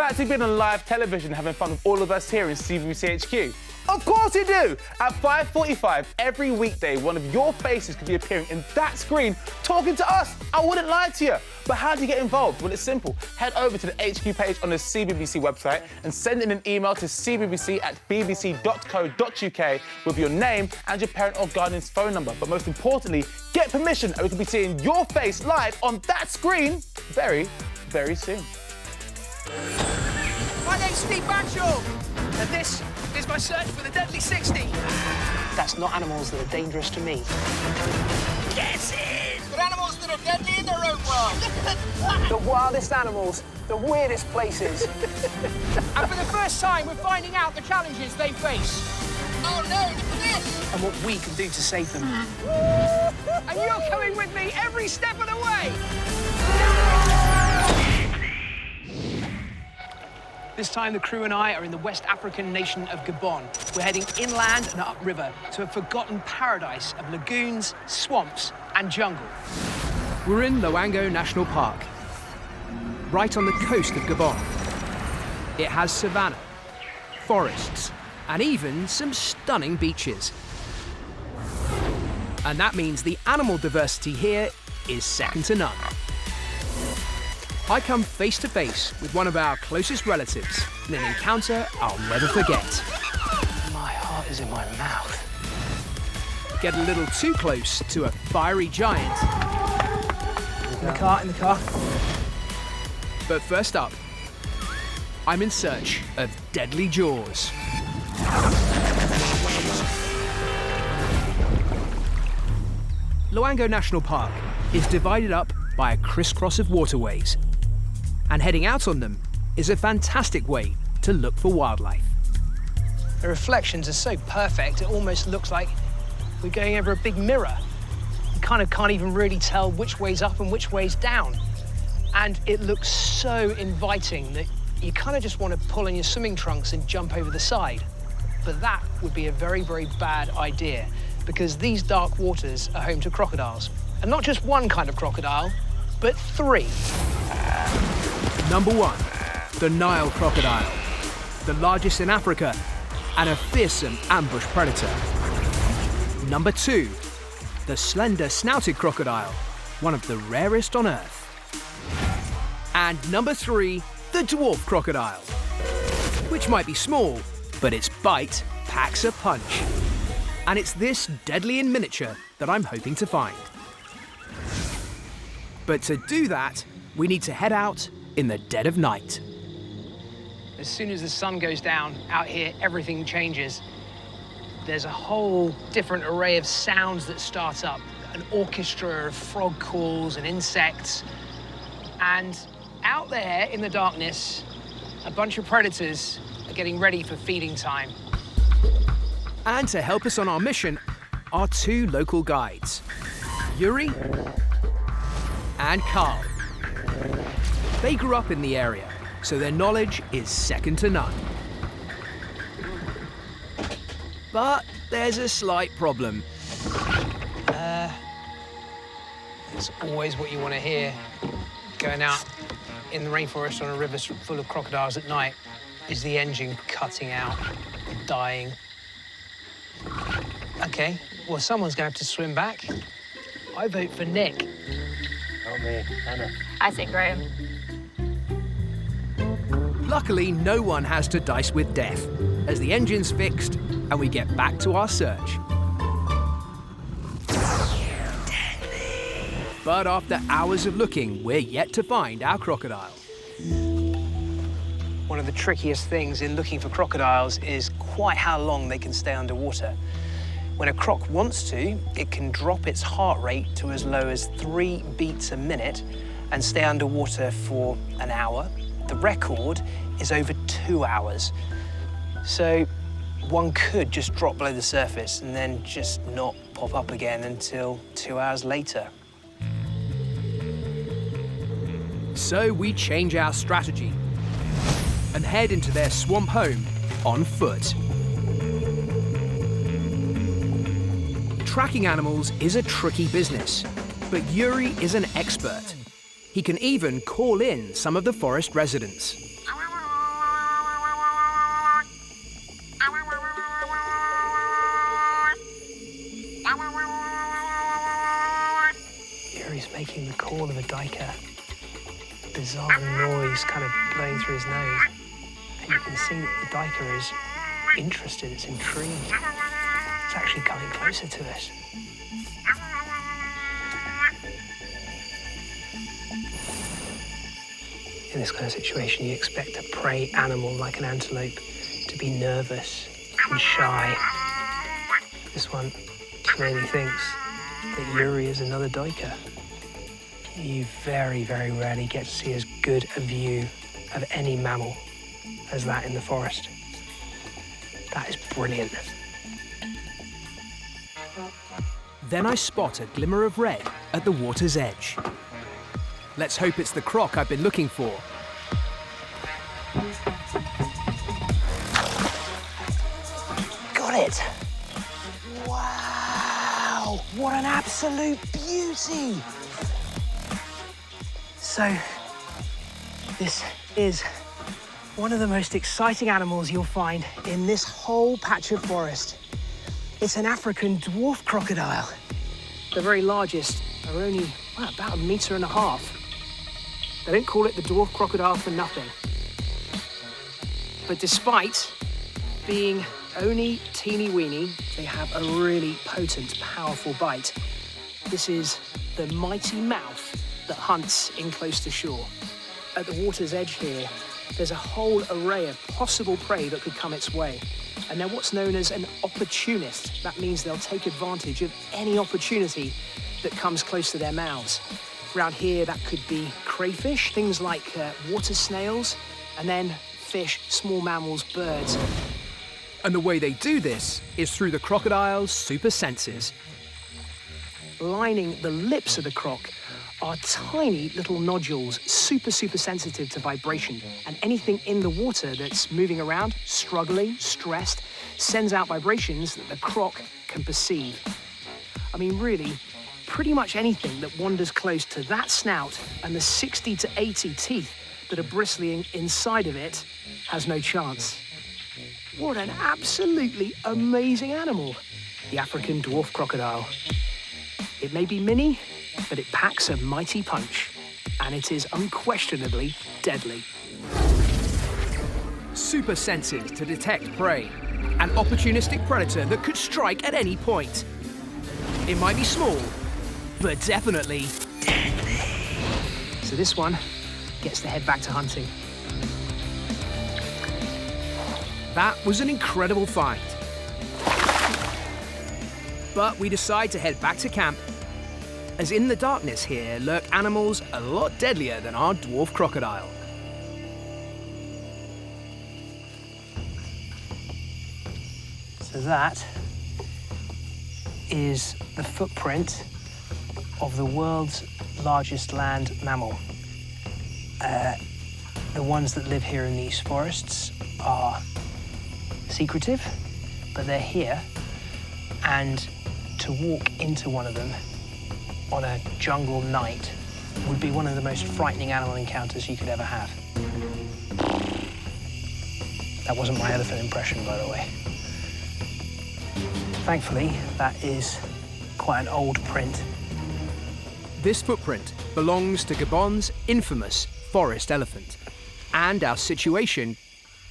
fancy being on live television having fun with all of us here in CBBC HQ? Of course you do! At 5:45 every weekday, one of your faces could be appearing in that screen talking to us. I wouldn't lie to you. But how do you get involved? Well, it's simple. Head over to the HQ page on the CBBC website and send in an email to cbbc@bbc.co.uk with your name and your parent or guardian's phone number. But most importantly, get permission and we can be seeing your face live on that screen very, very soon. My name's Steve Banshaw, and this is my search for the Deadly 60. That's not animals that are dangerous to me. Yes, it is! They're animals that are deadly in their own world. The wildest animals, the weirdest places. And for the first time, we're finding out the challenges they face. Oh, no, look at this! And what we can do to save them. And you're coming with me every step of the way! This time, the crew and I are in the West African nation of Gabon. We're heading inland and upriver to a forgotten paradise of lagoons, swamps, and jungle. We're in Loango National Park, right on the coast of Gabon. It has savanna, forests, and even some stunning beaches. And that means the animal diversity here is second to none. I come face to face with one of our closest relatives in an encounter I'll never forget. My heart is in my mouth. Get a little too close to a fiery giant. In the car. But first up, I'm in search of deadly jaws. Loango National Park is divided up by a crisscross of waterways. And heading out on them is a fantastic way to look for wildlife. The reflections are so perfect, it almost looks like we're going over a big mirror. You kind of can't even really tell which way's up and which way's down. And it looks so inviting that you kind of just want to pull on your swimming trunks and jump over the side. But that would be a very, very bad idea because these dark waters are home to crocodiles. And not just one kind of crocodile, but three. Number 1, the Nile crocodile, the largest in Africa and a fearsome ambush predator. Number 2, the slender snouted crocodile, one of the rarest on Earth. And number 3, the dwarf crocodile, which might be small, but its bite packs a punch. And it's this deadly in miniature that I'm hoping to find. But to do that, we need to head out in the dead of night. As soon as the sun goes down, out here, everything changes. There's a whole different array of sounds that start up, an orchestra of frog calls and insects. And out there in the darkness, a bunch of predators are getting ready for feeding time. And to help us on our mission are 2 local guides, Yuri and Carl. They grew up in the area, so their knowledge is second to none. But there's a slight problem. It's always what you want to hear. Going out in the rainforest on a river full of crocodiles at night is the engine cutting out, dying. OK, well, someone's going to have to swim back. I vote for Nick. Not me, Anna. I say Graham. Luckily, no one has to dice with death, as the engine's fixed and we get back to our search. But after hours of looking, we're yet to find our crocodile. One of the trickiest things in looking for crocodiles is quite how long they can stay underwater. When a croc wants to, it can drop its heart rate to as low as 3 beats a minute and stay underwater for an hour. The record is over 2 hours. So one could just drop below the surface and then just not pop up again until 2 hours later. So we change our strategy and head into their swamp home on foot. Tracking animals is a tricky business, but Yuri is an expert. He can even call in some of the forest residents. call of a duiker. Bizarre noise kind of blowing through his nose. And you can see that the duiker is interested, it's intrigued. It's actually coming closer to us. In this kind of situation, you expect a prey animal like an antelope to be nervous and shy. This one clearly thinks that Yuri is another duiker. You very, very rarely get to see as good a view of any mammal as that in the forest. That is brilliant. Then I spot a glimmer of red at the water's edge. Let's hope it's the croc I've been looking for. Got it! Wow! What an absolute beauty! So, this is one of the most exciting animals you'll find in this whole patch of forest. It's an African dwarf crocodile. The very largest are only about 1.5 meters. They don't call it the dwarf crocodile for nothing. But despite being only teeny-weeny, they have a really potent, powerful bite. This is the mighty mouth that hunts in close to shore. At the water's edge here, there's a whole array of possible prey that could come its way. And they're what's known as an opportunist. That means they'll take advantage of any opportunity that comes close to their mouths. Around here, that could be crayfish, things like water snails, and then fish, small mammals, birds. And the way they do this is through the crocodile's super senses. Lining the lips of the croc are tiny little nodules, super sensitive to vibration. And anything in the water that's moving around, struggling, stressed, sends out vibrations that the croc can perceive. I mean, really, pretty much anything that wanders close to that snout and the 60 to 80 teeth that are bristling inside of it has no chance. What an absolutely amazing animal, the African dwarf crocodile. It may be mini, but it packs a mighty punch, and it is unquestionably deadly. Super senses to detect prey, an opportunistic predator that could strike at any point. It might be small, but definitely deadly. So this one gets to head back to hunting. That was an incredible find. But we decide to head back to camp, as in the darkness here lurk animals a lot deadlier than our dwarf crocodile. So that is the footprint of the world's largest land mammal. The ones that live here in these forests are secretive, but they're here, and to walk into one of them on a jungle night would be one of the most frightening animal encounters you could ever have. That wasn't my elephant impression, by the way. Thankfully, that is quite an old print. This footprint belongs to Gabon's infamous forest elephant. And our situation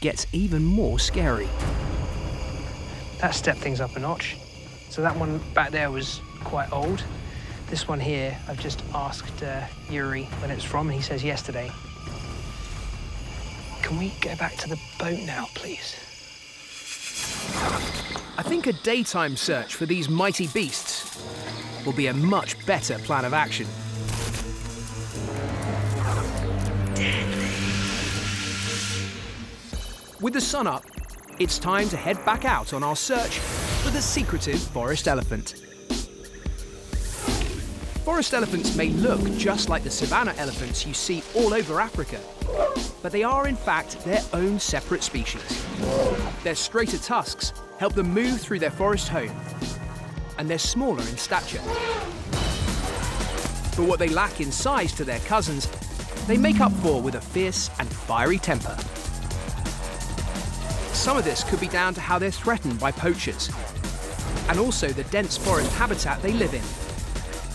gets even more scary. That stepped things up a notch. So that one back there was quite old. This one here, I've just asked Yuri when it's from, and he says yesterday. Can we go back to the boat now, please? I think a daytime search for these mighty beasts will be a much better plan of action. With the sun up, it's time to head back out on our search for the secretive forest elephant. Forest elephants may look just like the savanna elephants you see all over Africa, but they are in fact their own separate species. Their straighter tusks help them move through their forest home, and they're smaller in stature. But what they lack in size to their cousins, they make up for with a fierce and fiery temper. Some of this could be down to how they're threatened by poachers, and also the dense forest habitat they live in.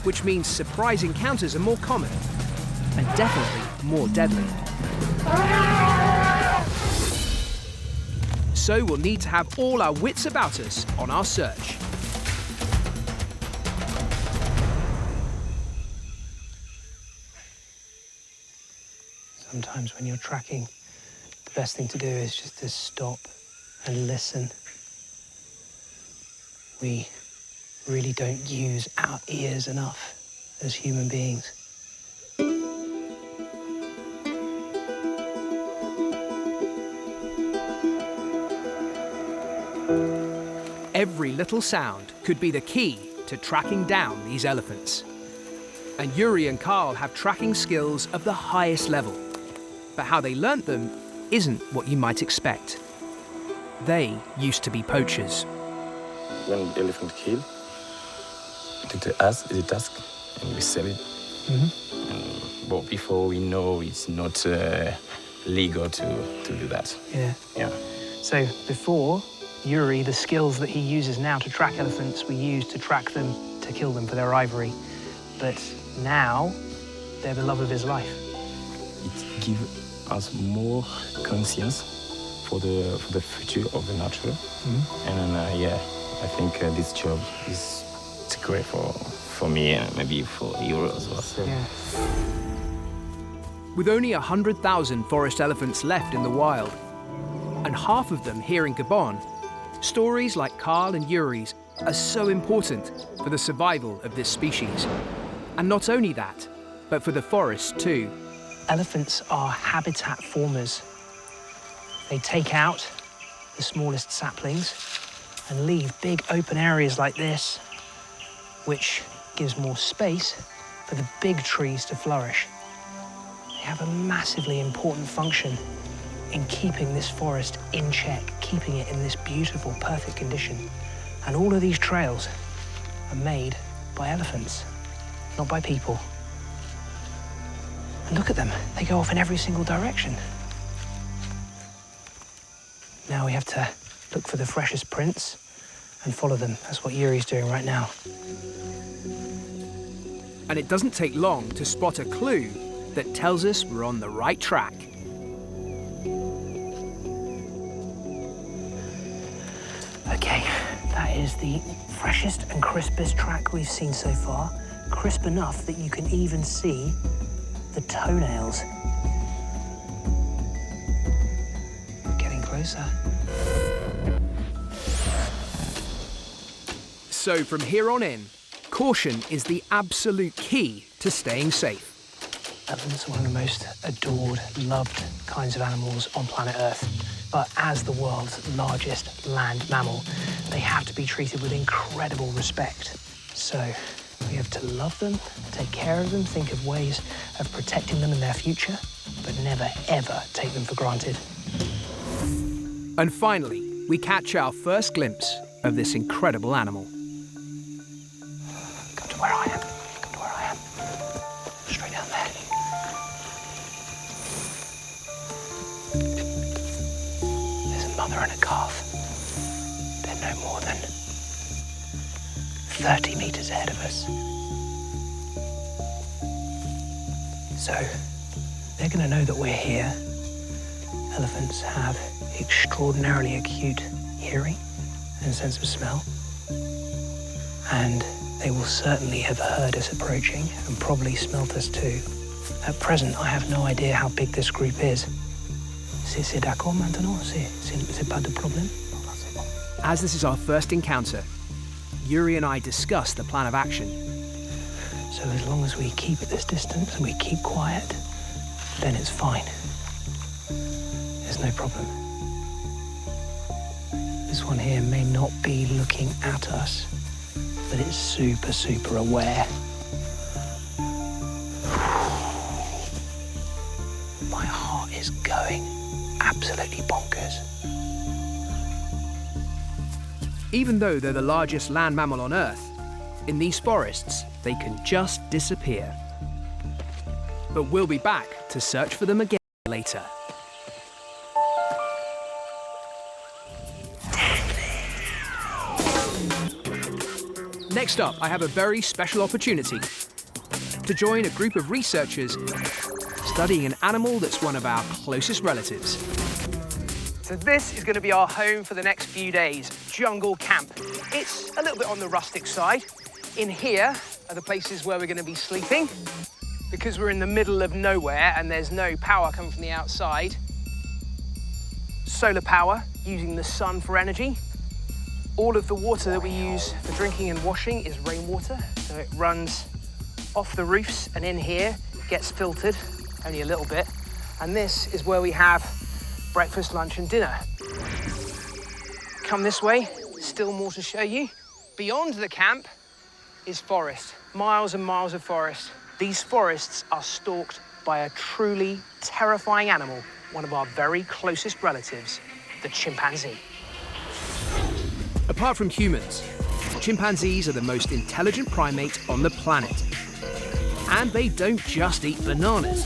which means surprise encounters are more common and definitely more deadly. So we'll need to have all our wits about us on our search. Sometimes when you're tracking, the best thing to do is just to stop and listen. We really don't use our ears enough as human beings. Every little sound could be the key to tracking down these elephants. And Yuri and Carl have tracking skills of the highest level. But how they learnt them isn't what you might expect. They used to be poachers. When the elephant kill, the task, and we sell it. But before we know, it's not legal to do that. Yeah. So before, Yuri, the skills that he uses now to track elephants, we use to track them, to kill them for their ivory. But now, they're the love of his life. It gives us more conscience for the future of the nature. And I think this job is great for me and maybe for you as well. Yeah. With only 100,000 forest elephants left in the wild, and half of them here in Gabon, stories like Carl and Yuri's are so important for the survival of this species. And not only that, but for the forest too. Elephants are habitat formers. They take out the smallest saplings and leave big open areas like this, which gives more space for the big trees to flourish. They have a massively important function in keeping this forest in check, keeping it in this beautiful, perfect condition. And all of these trails are made by elephants, not by people. And look at them, they go off in every single direction. Now we have to look for the freshest prints and follow them. That's what Yuri's doing right now. And it doesn't take long to spot a clue that tells us we're on the right track. Okay, that is the freshest and crispest track we've seen so far. Crisp enough that you can even see the toenails. Getting closer. So from here on in, caution is the absolute key to staying safe. Elephants are one of the most adored, loved kinds of animals on planet Earth. But as the world's largest land mammal, they have to be treated with incredible respect. So we have to love them, take care of them, think of ways of protecting them in their future, but never, ever take them for granted. And finally, we catch our first glimpse of this incredible animal. Come to where I am. Come to where I am. Straight down there. There's a mother and a calf. They're no more than 30 meters ahead of us. So, they're going to know that we're here. Elephants have extraordinarily acute hearing and sense of smell. And they will certainly have heard us approaching and probably smelt us too. At present, I have no idea how big this group is. C'est d'accord maintenant? C'est pas de problème? As this is our first encounter, Yuri and I discuss the plan of action. So as long as we keep at this distance and we keep quiet, then it's fine. There's no problem. This one here may not be looking at us, but it's super, super aware. My heart is going absolutely bonkers. Even though they're the largest land mammal on Earth, in these forests, they can just disappear. But we'll be back to search for them again later. Next up, I have a very special opportunity to join a group of researchers studying an animal that's one of our closest relatives. So this is going to be our home for the next few days, jungle camp. It's a little bit on the rustic side. In here are the places where we're going to be sleeping. Because we're in the middle of nowhere and there's no power coming from the outside. Solar power, using the sun for energy. All of the water that we use for drinking and washing is rainwater, so it runs off the roofs and in here, gets filtered, only a little bit. And this is where we have breakfast, lunch and dinner. Come this way, still more to show you. Beyond the camp is forest, miles and miles of forest. These forests are stalked by a truly terrifying animal, one of our very closest relatives, the chimpanzee. Apart from humans, chimpanzees are the most intelligent primate on the planet. And they don't just eat bananas.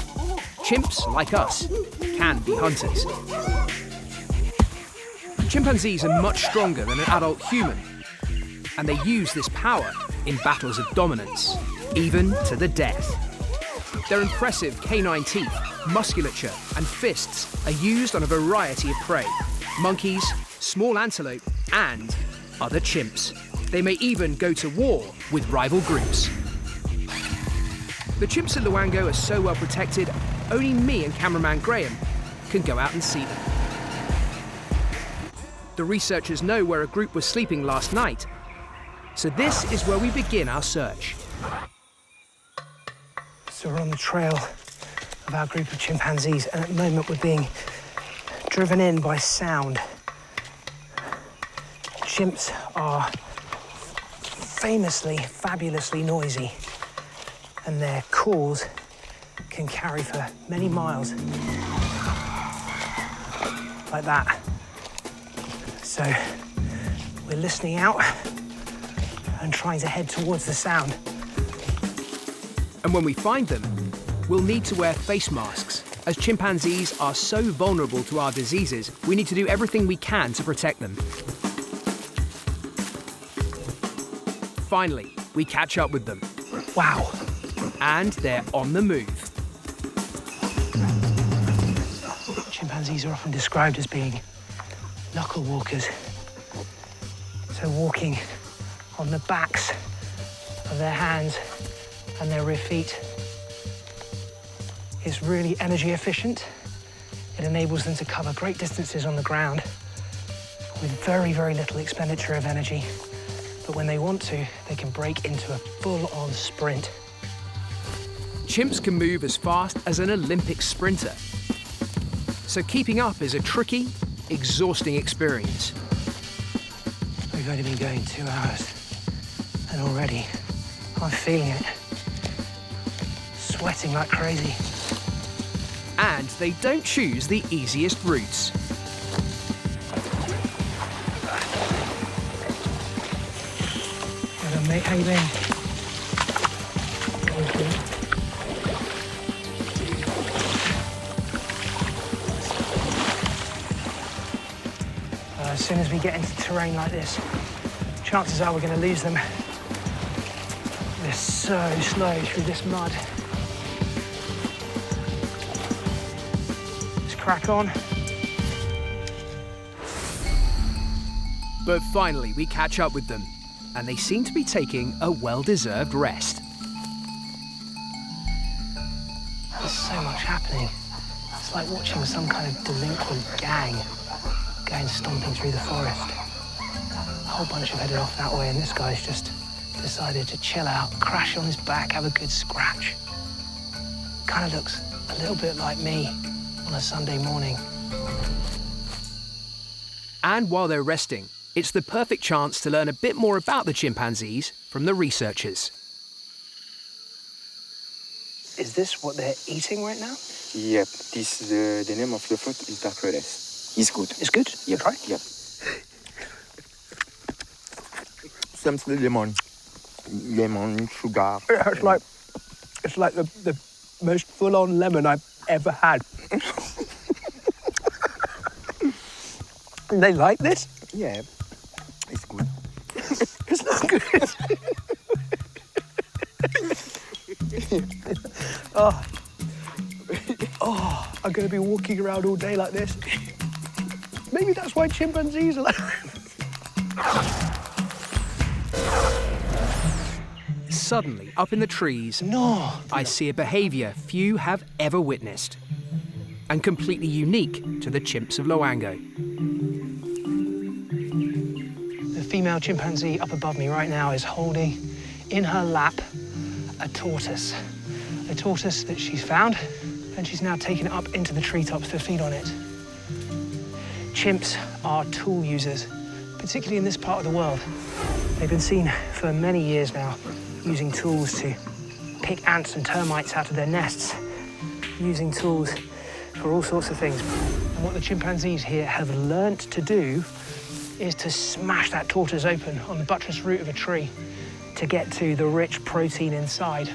Chimps, like us, can be hunters. Chimpanzees are much stronger than an adult human, and they use this power in battles of dominance, even to the death. Their impressive canine teeth, musculature, and fists are used on a variety of prey: monkeys, small antelope, and other chimps. They may even go to war with rival groups. The chimps at Luango are so well protected, only me and cameraman Graham can go out and see them. The researchers know where a group was sleeping last night, so this is where we begin our search. So we're on the trail of our group of chimpanzees, and at the moment we're being driven in by sound. Chimps are famously, fabulously noisy, and their calls can carry for many miles. Like that. So we're listening out and trying to head towards the sound. And when we find them, we'll need to wear face masks. As chimpanzees are so vulnerable to our diseases, we need to do everything we can to protect them. Finally, we catch up with them. Wow. And they're on the move. Chimpanzees are often described as being knuckle walkers. So walking on the backs of their hands and their rear feet is really energy efficient. It enables them to cover great distances on the ground with very, very little expenditure of energy. But when they want to, they can break into a full-on sprint. Chimps can move as fast as an Olympic sprinter. So keeping up is a tricky, exhausting experience. We've only been going 2 hours, and already I'm feeling it. Sweating like crazy. And they don't choose the easiest routes. Hello, mate, how you been? As soon as we get into terrain like this, chances are we're going to lose them. They're so slow through this mud. Let's crack on. But finally, we catch up with them, and they seem to be taking a well-deserved rest. There's so much happening. It's like watching some kind of delinquent gang going stomping through the forest. A whole bunch have headed off that way, and this guy's just decided to chill out, crash on his back, have a good scratch. Kind of looks a little bit like me on a Sunday morning. And while they're resting, it's the perfect chance to learn a bit more about the chimpanzees from the researchers. Is this what they're eating right now? Yep, the name of the fruit is dark lettuce. It's good. It's good? Yep. Try? Yep. Some lemon, sugar. Yeah, it's like the most full-on lemon I've ever had. They like this? Yeah, it's good. It's not good. I'm going to be walking around all day like this. Maybe that's why chimpanzees are like... Suddenly, up in the trees, I see a behaviour few have ever witnessed, and completely unique to the chimps of Loango. The female chimpanzee up above me right now is holding in her lap a tortoise that she's found, and she's now taken it up into the treetops to feed on it. Chimps are tool users, particularly in this part of the world. They've been seen for many years now using tools to pick ants and termites out of their nests, using tools for all sorts of things. And what the chimpanzees here have learnt to do is to smash that tortoise open on the buttress root of a tree to get to the rich protein inside.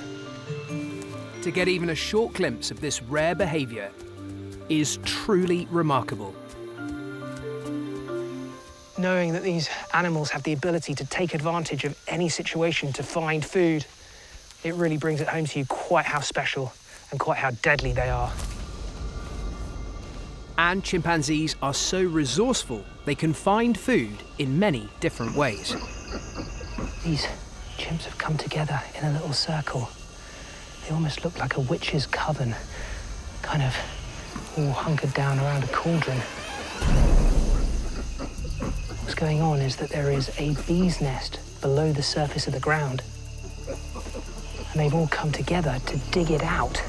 To get even a short glimpse of this rare behaviour is truly remarkable. Knowing that these animals have the ability to take advantage of any situation to find food, it really brings it home to you quite how special and quite how deadly they are. And chimpanzees are so resourceful, they can find food in many different ways. These chimps have come together in a little circle. They almost look like a witch's coven, kind of all hunkered down around a cauldron. What's going on is that there is a bee's nest below the surface of the ground. And they've all come together to dig it out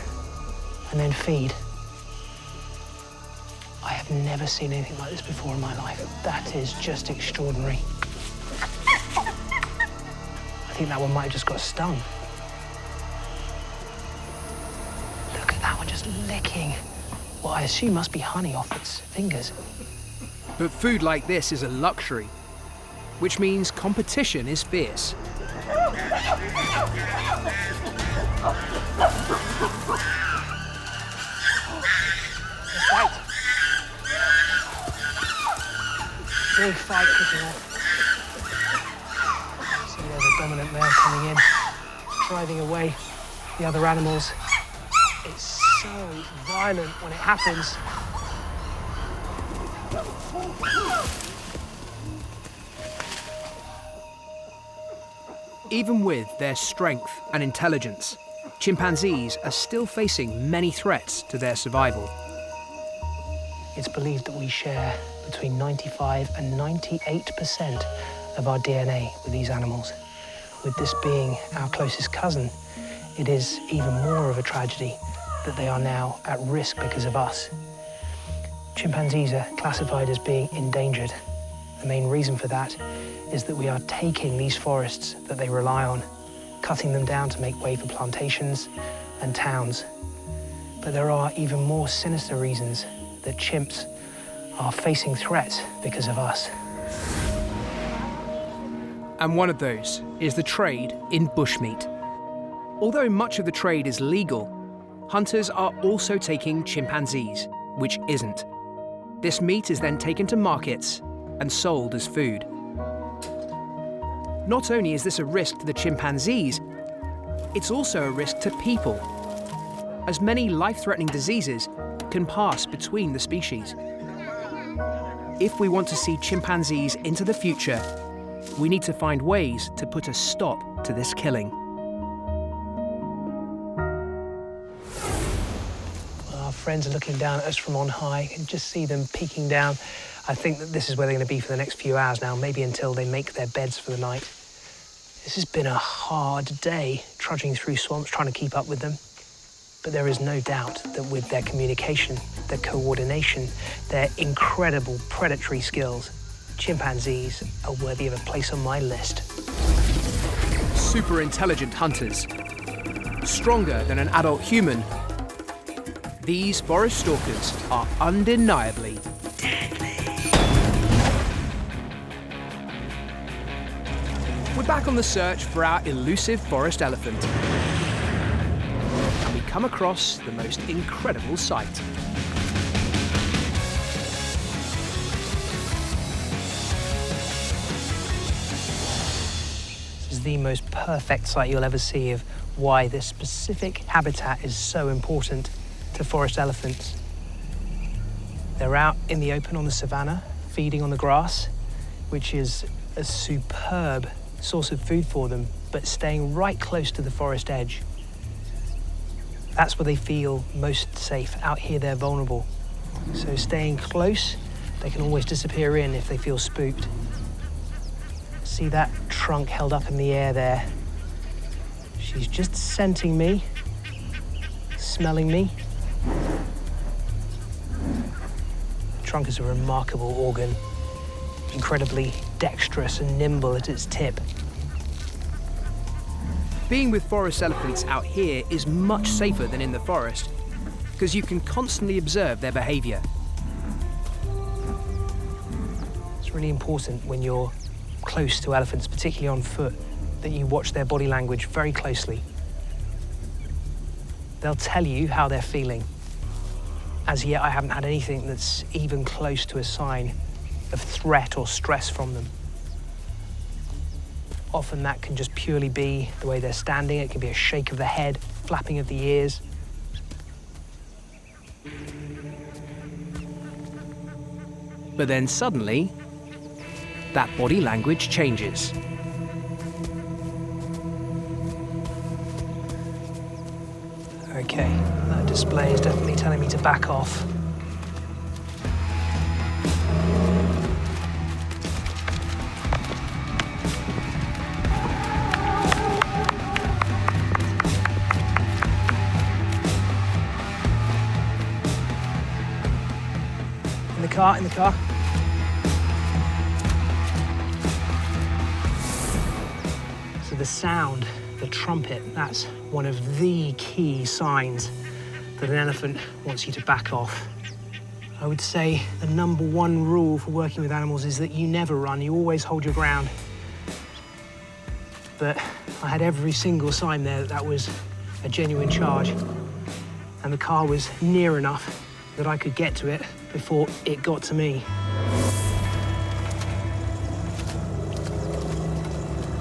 and then feed. I have never seen anything like this before in my life. That is just extraordinary. I think that one might have just got stung. Look at that one just licking what I assume must be honey off its fingers. But food like this is a luxury, which means competition is fierce. Big fight kicking off. So there's a dominant male coming in, driving away the other animals. It's so violent when it happens. Even with their strength and intelligence, chimpanzees are still facing many threats to their survival. It's believed that we share between 95 and 98% of our DNA with these animals. With this being our closest cousin, it is even more of a tragedy that they are now at risk because of us. Chimpanzees are classified as being endangered. The main reason for that is that we are taking these forests that they rely on, cutting them down to make way for plantations and towns. But there are even more sinister reasons that chimps are facing threats because of us. And one of those is the trade in bushmeat. Although much of the trade is legal, hunters are also taking chimpanzees, which isn't. This meat is then taken to markets and sold as food. Not only is this a risk to the chimpanzees, it's also a risk to people, as many life-threatening diseases can pass between the species. If we want to see chimpanzees into the future, we need to find ways to put a stop to this killing. Well, our friends are looking down at us from on high. You can just see them peeking down. I think that this is where they're going to be for the next few hours now, maybe until they make their beds for the night. This has been a hard day, trudging through swamps, trying to keep up with them. But there is no doubt that with their communication, their coordination, their incredible predatory skills, chimpanzees are worthy of a place on my list. Super intelligent hunters, stronger than an adult human, these forest stalkers are undeniably deadly. We're back on the search for our elusive forest elephant. And we come across the most incredible sight. This is the most perfect sight you'll ever see of why this specific habitat is so important to forest elephants. They're out in the open on the savannah, feeding on the grass, which is a superb source of food for them, but staying right close to the forest edge. That's where they feel most safe. Out here, they're vulnerable. So staying close, they can always disappear in if they feel spooked. See that trunk held up in the air there? She's just scenting me, smelling me. The trunk is a remarkable organ, incredibly dexterous and nimble at its tip. Being with forest elephants out here is much safer than in the forest, because you can constantly observe their behavior. It's really important when you're close to elephants, particularly on foot, that you watch their body language very closely. They'll tell you how they're feeling. As yet, I haven't had anything that's even close to a sign of threat or stress from them. Often that can just purely be the way they're standing. It can be a shake of the head, flapping of the ears. But then suddenly, that body language changes. Okay, that display is definitely telling me to back off. In the car. So the sound, the trumpet, that's one of the key signs that an elephant wants you to back off. I would say the #1 rule for working with animals is that you never run, you always hold your ground. But I had every single sign there that was a genuine charge, and the car was near enough that I could get to it before it got to me.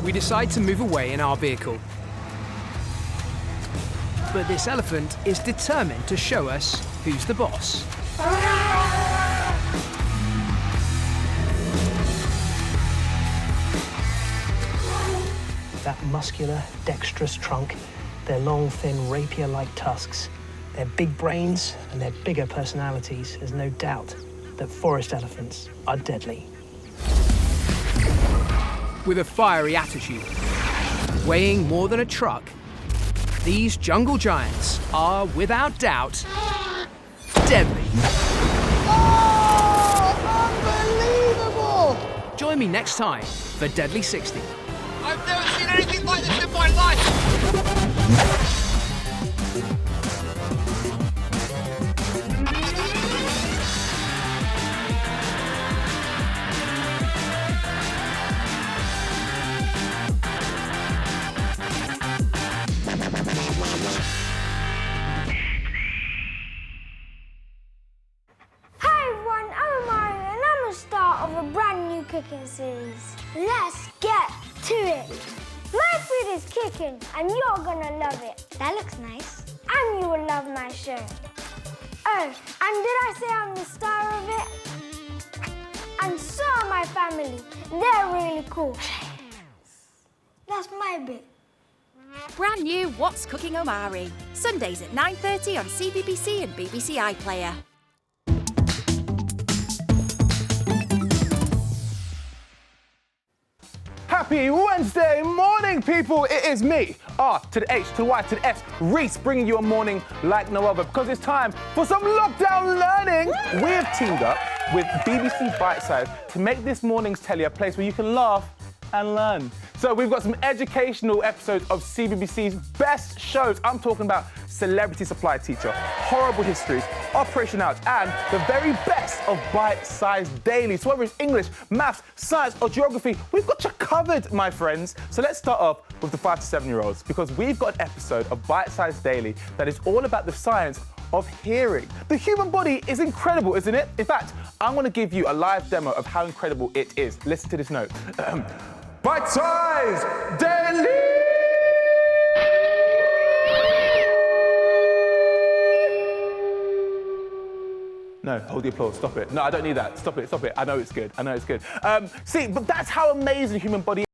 We decide to move away in our vehicle. But this elephant is determined to show us who's the boss. That muscular, dexterous trunk, their long, thin, rapier-like tusks, their big brains and their bigger personalities, there's no doubt that forest elephants are deadly. With a fiery attitude, weighing more than a truck, these jungle giants are, without doubt, deadly. Oh, unbelievable! Join me next time for Deadly 60. I've never seen anything like this in my life! Cooking series. Let's get to it. My food is kicking and you're gonna love it. That looks nice. And you will love my show. Oh, and did I say I'm the star of it? And so are my family. They're really cool. That's my bit. Brand new What's Cooking Omari. Sundays at 9:30 on CBBC and BBC iPlayer. Happy Wednesday morning, people. It is me, R to the H to the Y to the S, Reese, bringing you a morning like no other because it's time for some lockdown learning. We have teamed up with BBC Bitesize to make this morning's telly a place where you can laugh and learn. So we've got some educational episodes of CBBC's best shows. I'm talking about Celebrity Supply Teacher, Horrible Histories, Operation Ouch, and the very best of Bite-Size Daily. So whether it's English, maths, science, or geography, we've got you covered, my friends. So let's start off with the 5 to 7-year-olds because we've got an episode of Bite-Size Daily that is all about the science of hearing. The human body is incredible, isn't it? In fact, I'm going to give you a live demo of how incredible it is. Listen to this note. Bite-Size Daily! No, hold the applause. Stop it. No, I don't need that. Stop it. Stop it. I know it's good. I know it's good. See, but that's how amazing the human body